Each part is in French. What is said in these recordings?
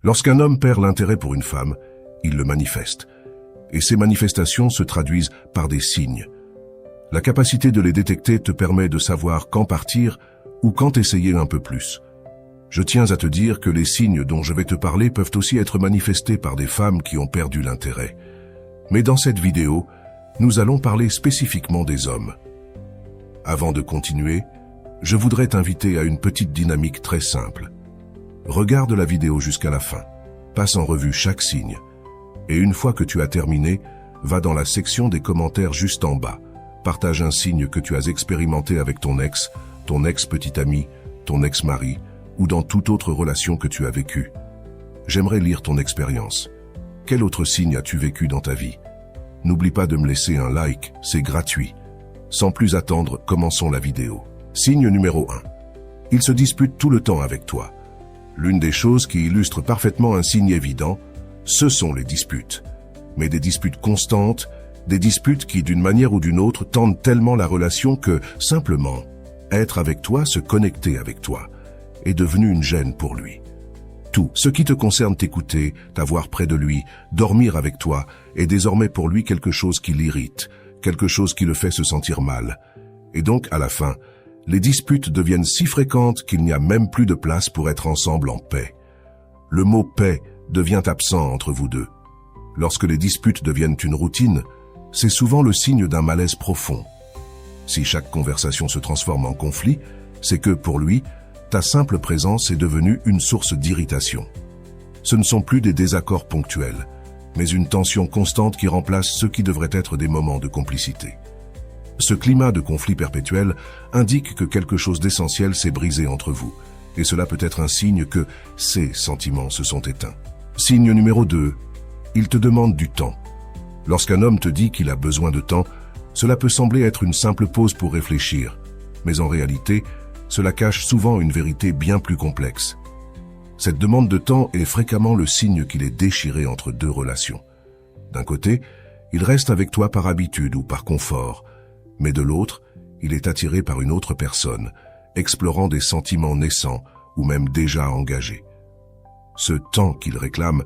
Lorsqu'un homme perd l'intérêt pour une femme, il le manifeste. Et ces manifestations se traduisent par des signes. La capacité de les détecter te permet de savoir quand partir ou quand essayer un peu plus. Je tiens à te dire que les signes dont je vais te parler peuvent aussi être manifestés par des femmes qui ont perdu l'intérêt. Mais dans cette vidéo, nous allons parler spécifiquement des hommes. Avant de continuer, je voudrais t'inviter à une petite dynamique très simple. Regarde la vidéo jusqu'à la fin, passe en revue chaque signe, et une fois que tu as terminé, va dans la section des commentaires juste en bas. Partage un signe que tu as expérimenté avec ton ex-petit ami, ton ex-mari, ou dans toute autre relation que tu as vécue. J'aimerais lire ton expérience. Quel autre signe as-tu vécu dans ta vie? N'oublie pas de me laisser un like, c'est gratuit. Sans plus attendre, commençons la vidéo. Signe numéro 1. Il se dispute tout le temps avec toi. L'une des choses qui illustre parfaitement un signe évident, ce sont les disputes. Mais des disputes constantes, des disputes qui, d'une manière ou d'une autre, tendent tellement la relation que, simplement, être avec toi, se connecter avec toi, est devenu une gêne pour lui. Tout ce qui te concerne t'écouter, t'avoir près de lui, dormir avec toi, est désormais pour lui quelque chose qui l'irrite, quelque chose qui le fait se sentir mal. Et donc, à la fin, les disputes deviennent si fréquentes qu'il n'y a même plus de place pour être ensemble en paix. Le mot « paix » devient absent entre vous deux. Lorsque les disputes deviennent une routine, c'est souvent le signe d'un malaise profond. Si chaque conversation se transforme en conflit, c'est que, pour lui, ta simple présence est devenue une source d'irritation. Ce ne sont plus des désaccords ponctuels, mais une tension constante qui remplace ce qui devrait être des moments de complicité. Ce climat de conflit perpétuel indique que quelque chose d'essentiel s'est brisé entre vous, et cela peut être un signe que ces sentiments se sont éteints. Signe numéro 2. Il te demande du temps. Lorsqu'un homme te dit qu'il a besoin de temps, cela peut sembler être une simple pause pour réfléchir, mais en réalité, cela cache souvent une vérité bien plus complexe. Cette demande de temps est fréquemment le signe qu'il est déchiré entre deux relations. D'un côté, il reste avec toi par habitude ou par confort, mais de l'autre, il est attiré par une autre personne, explorant des sentiments naissants ou même déjà engagés. Ce temps qu'il réclame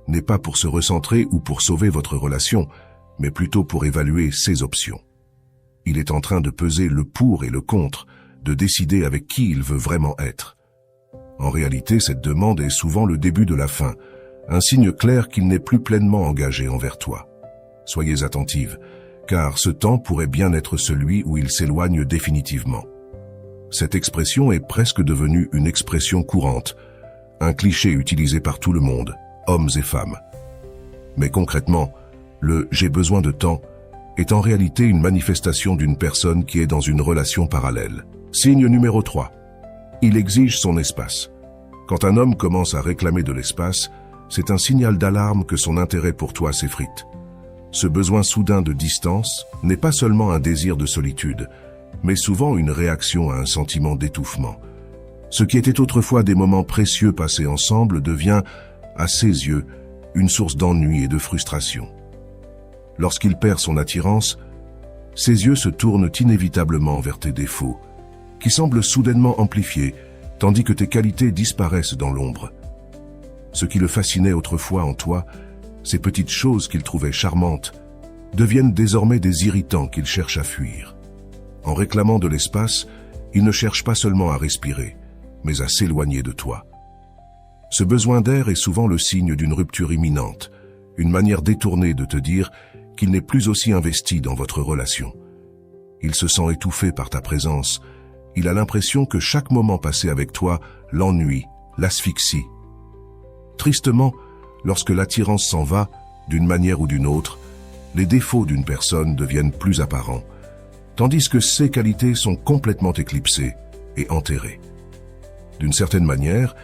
n'est pas pour se recentrer ou pour sauver votre relation, mais plutôt pour évaluer ses options. Il est en train de peser le pour et le contre, de décider avec qui il veut vraiment être. En réalité, cette demande est souvent le début de la fin, un signe clair qu'il n'est plus pleinement engagé envers toi. Soyez attentive, car ce temps pourrait bien être celui où il s'éloigne définitivement. Cette expression est presque devenue une expression courante, un cliché utilisé par tout le monde, hommes et femmes. Mais concrètement, le « j'ai besoin de temps » est en réalité une manifestation d'une personne qui est dans une relation parallèle. Signe numéro 3. Il exige son espace. Quand un homme commence à réclamer de l'espace, c'est un signal d'alarme que son intérêt pour toi s'effrite. Ce besoin soudain de distance n'est pas seulement un désir de solitude, mais souvent une réaction à un sentiment d'étouffement. Ce qui était autrefois des moments précieux passés ensemble devient, à ses yeux, une source d'ennui et de frustration. Lorsqu'il perd son attirance, ses yeux se tournent inévitablement vers tes défauts, qui semblent soudainement amplifiés, tandis que tes qualités disparaissent dans l'ombre. Ce qui le fascinait autrefois en toi, ces petites choses qu'il trouvait charmantes, deviennent désormais des irritants qu'il cherche à fuir. En réclamant de l'espace, il ne cherche pas seulement à respirer, mais à s'éloigner de toi. Ce besoin d'air est souvent le signe d'une rupture imminente, une manière détournée de te dire qu'il n'est plus aussi investi dans votre relation. Il se sent étouffé par ta présence, il a l'impression que chaque moment passé avec toi l'ennuie, l'asphyxie. Tristement, lorsque l'attirance s'en va, d'une manière ou d'une autre, les défauts d'une personne deviennent plus apparents, tandis que ses qualités sont complètement éclipsées et enterrées. D'une certaine manière,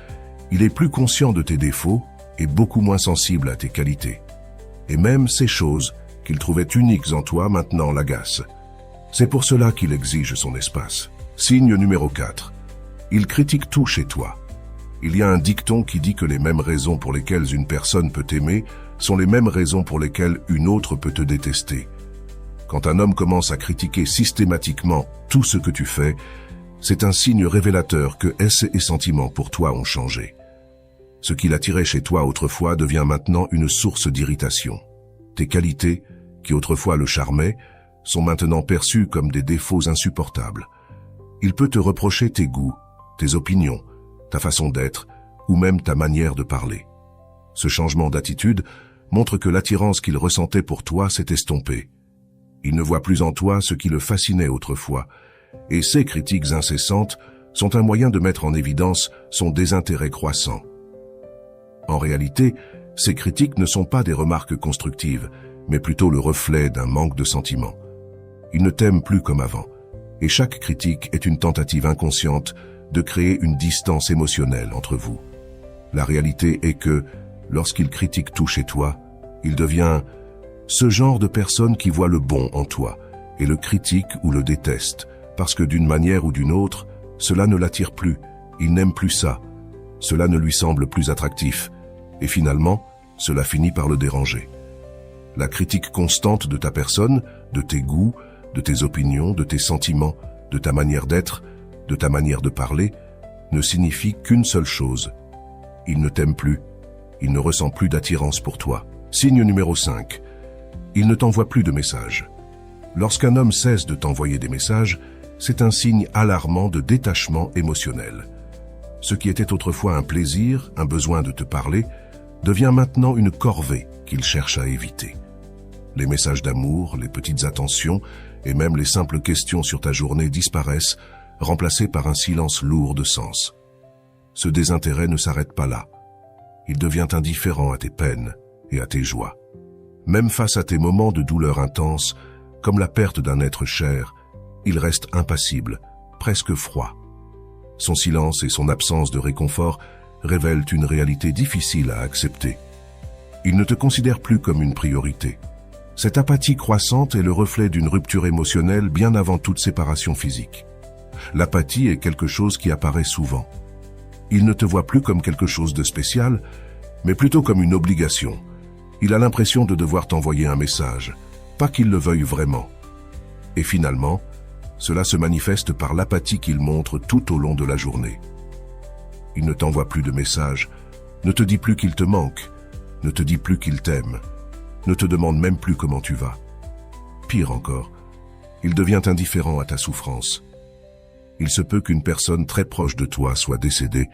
il est plus conscient de tes défauts et beaucoup moins sensible à tes qualités. Et même ces choses qu'il trouvait uniques en toi maintenant l'agacent. C'est pour cela qu'il exige son espace. Signe numéro 4. Il critique tout chez toi. Il y a un dicton qui dit que les mêmes raisons pour lesquelles une personne peut t'aimer sont les mêmes raisons pour lesquelles une autre peut te détester. Quand un homme commence à critiquer systématiquement tout ce que tu fais, c'est un signe révélateur que ses sentiments pour toi ont changé. Ce qu'il attirait chez toi autrefois devient maintenant une source d'irritation. Tes qualités, qui autrefois le charmaient, sont maintenant perçues comme des défauts insupportables. Il peut te reprocher tes goûts, tes opinions, ta façon d'être, ou même ta manière de parler. Ce changement d'attitude montre que l'attirance qu'il ressentait pour toi s'est estompée. Il ne voit plus en toi ce qui le fascinait autrefois, et ces critiques incessantes sont un moyen de mettre en évidence son désintérêt croissant. En réalité, ces critiques ne sont pas des remarques constructives, mais plutôt le reflet d'un manque de sentiment. Il ne t'aime plus comme avant, et chaque critique est une tentative inconsciente de créer une distance émotionnelle entre vous. La réalité est que, lorsqu'il critique tout chez toi, il devient ce genre de personne qui voit le bon en toi et le critique ou le déteste, parce que d'une manière ou d'une autre, cela ne l'attire plus, il n'aime plus ça, cela ne lui semble plus attractif, et finalement, cela finit par le déranger. La critique constante de ta personne, de tes goûts, de tes opinions, de tes sentiments, de ta manière d'être, de ta manière de parler, ne signifie qu'une seule chose. Il ne t'aime plus, il ne ressent plus d'attirance pour toi. Signe numéro 5. Il ne t'envoie plus de messages. Lorsqu'un homme cesse de t'envoyer des messages, c'est un signe alarmant de détachement émotionnel. Ce qui était autrefois un plaisir, un besoin de te parler, devient maintenant une corvée qu'il cherche à éviter. Les messages d'amour, les petites attentions et même les simples questions sur ta journée disparaissent, remplacés par un silence lourd de sens. Ce désintérêt ne s'arrête pas là. Il devient indifférent à tes peines et à tes joies. Même face à tes moments de douleur intense, comme la perte d'un être cher, il reste impassible, presque froid. Son silence et son absence de réconfort révèlent une réalité difficile à accepter. Il ne te considère plus comme une priorité. Cette apathie croissante est le reflet d'une rupture émotionnelle bien avant toute séparation physique. L'apathie est quelque chose qui apparaît souvent. Il ne te voit plus comme quelque chose de spécial, mais plutôt comme une obligation. Il a l'impression de devoir t'envoyer un message, pas qu'il le veuille vraiment. Et finalement, cela se manifeste par l'apathie qu'il montre tout au long de la journée. Il ne t'envoie plus de messages, ne te dit plus qu'il te manque, ne te dit plus qu'il t'aime, ne te demande même plus comment tu vas. Pire encore, il devient indifférent à ta souffrance. Il se peut qu'une personne très proche de toi soit décédée,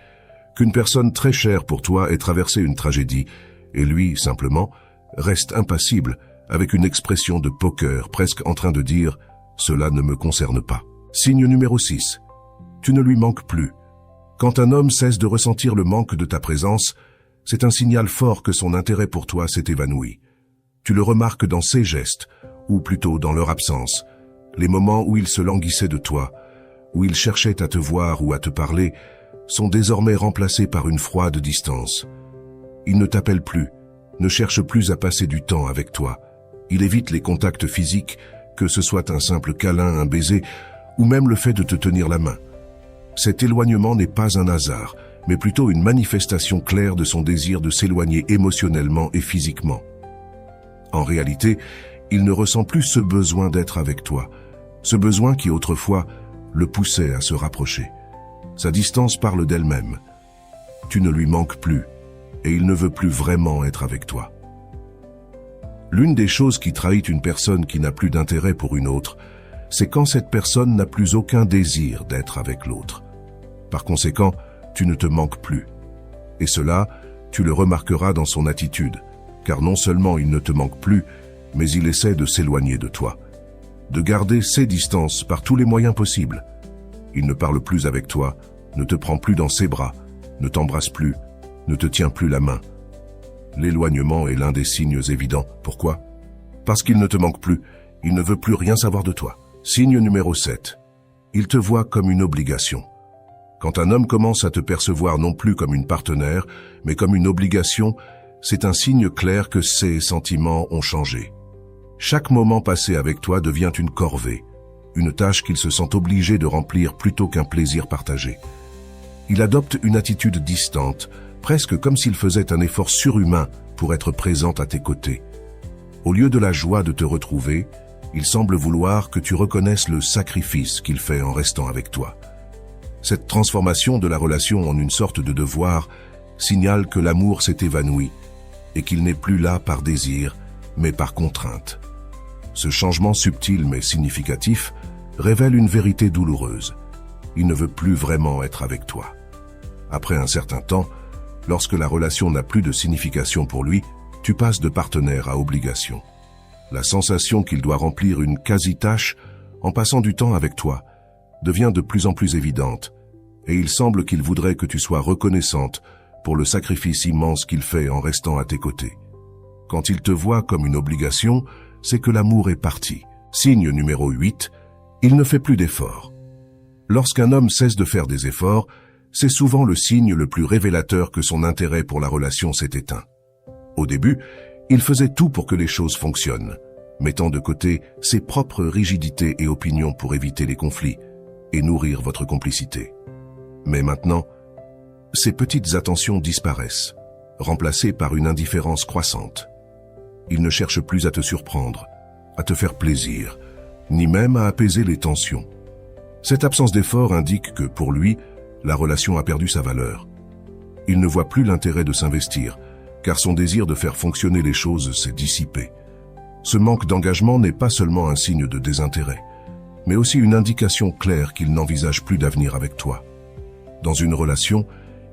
qu'une personne très chère pour toi ait traversé une tragédie, et lui, simplement, reste impassible, avec une expression de poker, presque en train de dire « cela ne me concerne pas ». Signe numéro 6. Tu ne lui manques plus. Quand un homme cesse de ressentir le manque de ta présence, c'est un signal fort que son intérêt pour toi s'est évanoui. Tu le remarques dans ses gestes, ou plutôt dans leur absence, les moments où il se languissait de toi, où il cherchait à te voir ou à te parler, sont désormais remplacés par une froide distance. Il ne t'appelle plus, ne cherche plus à passer du temps avec toi. Il évite les contacts physiques, que ce soit un simple câlin, un baiser, ou même le fait de te tenir la main. Cet éloignement n'est pas un hasard, mais plutôt une manifestation claire de son désir de s'éloigner émotionnellement et physiquement. En réalité, il ne ressent plus ce besoin d'être avec toi, ce besoin qui autrefois le poussait à se rapprocher. Sa distance parle d'elle-même. Tu ne lui manques plus, et il ne veut plus vraiment être avec toi. L'une des choses qui trahit une personne qui n'a plus d'intérêt pour une autre, c'est quand cette personne n'a plus aucun désir d'être avec l'autre. Par conséquent, tu ne te manques plus. Et cela, tu le remarqueras dans son attitude, car non seulement il ne te manque plus, mais il essaie de s'éloigner de toi, de garder ses distances par tous les moyens possibles. Il ne parle plus avec toi, ne te prend plus dans ses bras, ne t'embrasse plus, ne te tient plus la main. L'éloignement est l'un des signes évidents. Pourquoi? Parce qu'il ne te manque plus, il ne veut plus rien savoir de toi. Signe numéro 7. Il te voit comme une obligation. Quand un homme commence à te percevoir non plus comme une partenaire, mais comme une obligation, c'est un signe clair que ses sentiments ont changé. Chaque moment passé avec toi devient une corvée, une tâche qu'il se sent obligé de remplir plutôt qu'un plaisir partagé. Il adopte une attitude distante, presque comme s'il faisait un effort surhumain pour être présent à tes côtés. Au lieu de la joie de te retrouver, il semble vouloir que tu reconnaisses le sacrifice qu'il fait en restant avec toi. Cette transformation de la relation en une sorte de devoir, signale que l'amour s'est évanoui et qu'il n'est plus là par désir, mais par contrainte. Ce changement subtil mais significatif révèle une vérité douloureuse. Il ne veut plus vraiment être avec toi. Après un certain temps, lorsque la relation n'a plus de signification pour lui, tu passes de partenaire à obligation. La sensation qu'il doit remplir une quasi-tâche en passant du temps avec toi devient de plus en plus évidente, et il semble qu'il voudrait que tu sois reconnaissante pour le sacrifice immense qu'il fait en restant à tes côtés. Quand il te voit comme une obligation, c'est que l'amour est parti. Signe numéro 8, il ne fait plus d'efforts. Lorsqu'un homme cesse de faire des efforts, c'est souvent le signe le plus révélateur que son intérêt pour la relation s'est éteint. Au début, il faisait tout pour que les choses fonctionnent, mettant de côté ses propres rigidités et opinions pour éviter les conflits et nourrir votre complicité. Mais maintenant, ces petites attentions disparaissent, remplacées par une indifférence croissante. Il ne cherche plus à te surprendre, à te faire plaisir, ni même à apaiser les tensions. Cette absence d'effort indique que, pour lui, la relation a perdu sa valeur. Il ne voit plus l'intérêt de s'investir, car son désir de faire fonctionner les choses s'est dissipé. Ce manque d'engagement n'est pas seulement un signe de désintérêt, mais aussi une indication claire qu'il n'envisage plus d'avenir avec toi. Dans une relation,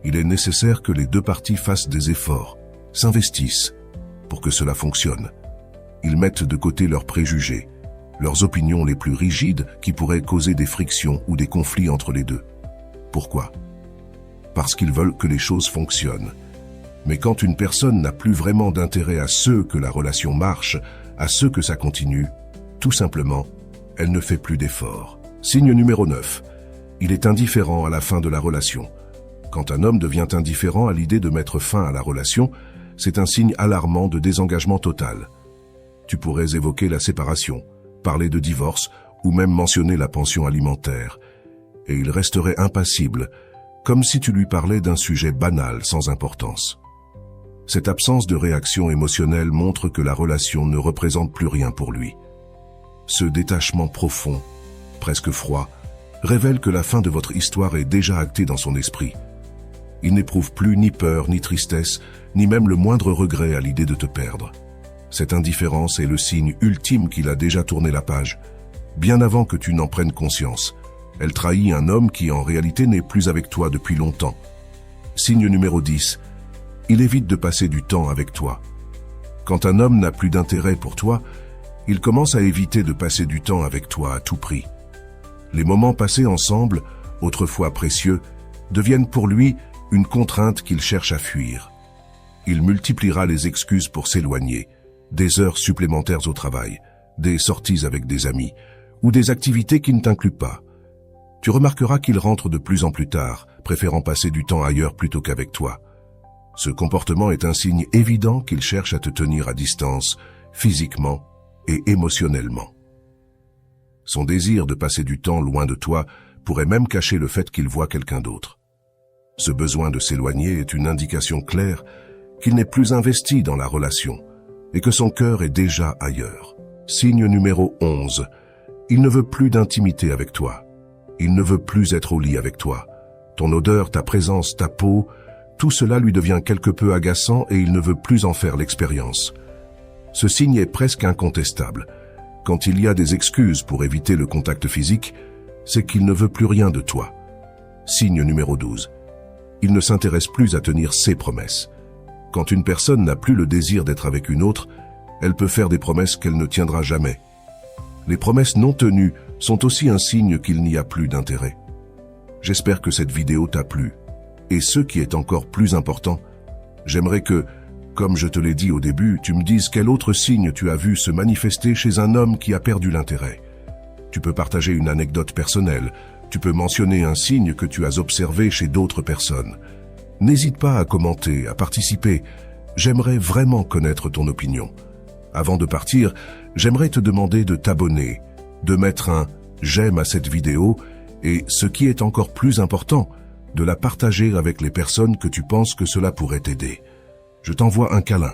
il est nécessaire que les deux parties fassent des efforts, s'investissent, pour que cela fonctionne. Ils mettent de côté leurs préjugés, leurs opinions les plus rigides qui pourraient causer des frictions ou des conflits entre les deux. Pourquoi? Parce qu'ils veulent que les choses fonctionnent. Mais quand une personne n'a plus vraiment d'intérêt à ce que la relation marche, à ce que ça continue, tout simplement, elle ne fait plus d'efforts. Signe numéro 9. Il est indifférent à la fin de la relation. Quand un homme devient indifférent à l'idée de mettre fin à la relation, c'est un signe alarmant de désengagement total. Tu pourrais évoquer la séparation, parler de divorce ou même mentionner la pension alimentaire. Et il resterait impassible, comme si tu lui parlais d'un sujet banal sans importance. Cette absence de réaction émotionnelle montre que la relation ne représente plus rien pour lui. Ce détachement profond, presque froid, révèle que la fin de votre histoire est déjà actée dans son esprit. Il n'éprouve plus ni peur, ni tristesse, ni même le moindre regret à l'idée de te perdre. Cette indifférence est le signe ultime qu'il a déjà tourné la page, bien avant que tu n'en prennes conscience. Elle trahit un homme qui en réalité n'est plus avec toi depuis longtemps. Signe numéro 10. Il évite de passer du temps avec toi. Quand un homme n'a plus d'intérêt pour toi, il commence à éviter de passer du temps avec toi à tout prix. Les moments passés ensemble, autrefois précieux, deviennent pour lui une contrainte qu'il cherche à fuir. Il multipliera les excuses pour s'éloigner, des heures supplémentaires au travail, des sorties avec des amis, ou des activités qui ne t'incluent pas. Tu remarqueras qu'il rentre de plus en plus tard, préférant passer du temps ailleurs plutôt qu'avec toi. Ce comportement est un signe évident qu'il cherche à te tenir à distance, physiquement et émotionnellement. Son désir de passer du temps loin de toi pourrait même cacher le fait qu'il voit quelqu'un d'autre. Ce besoin de s'éloigner est une indication claire qu'il n'est plus investi dans la relation et que son cœur est déjà ailleurs. Signe numéro 11. Il ne veut plus d'intimité avec toi. Il ne veut plus être au lit avec toi. Ton odeur, ta présence, ta peau, tout cela lui devient quelque peu agaçant et il ne veut plus en faire l'expérience. Ce signe est presque incontestable. Quand il y a des excuses pour éviter le contact physique, c'est qu'il ne veut plus rien de toi. Signe numéro 12. Il ne s'intéresse plus à tenir ses promesses. Quand une personne n'a plus le désir d'être avec une autre, elle peut faire des promesses qu'elle ne tiendra jamais. Les promesses non tenues sont aussi un signe qu'il n'y a plus d'intérêt. J'espère que cette vidéo t'a plu. Et ce qui est encore plus important, j'aimerais que, comme je te l'ai dit au début, tu me dises quel autre signe tu as vu se manifester chez un homme qui a perdu l'intérêt. Tu peux partager une anecdote personnelle, tu peux mentionner un signe que tu as observé chez d'autres personnes. N'hésite pas à commenter, à participer. J'aimerais vraiment connaître ton opinion. Avant de partir, j'aimerais te demander de t'abonner, de mettre un « j'aime » à cette vidéo et, ce qui est encore plus important, de la partager avec les personnes que tu penses que cela pourrait t'aider. Je t'envoie un câlin.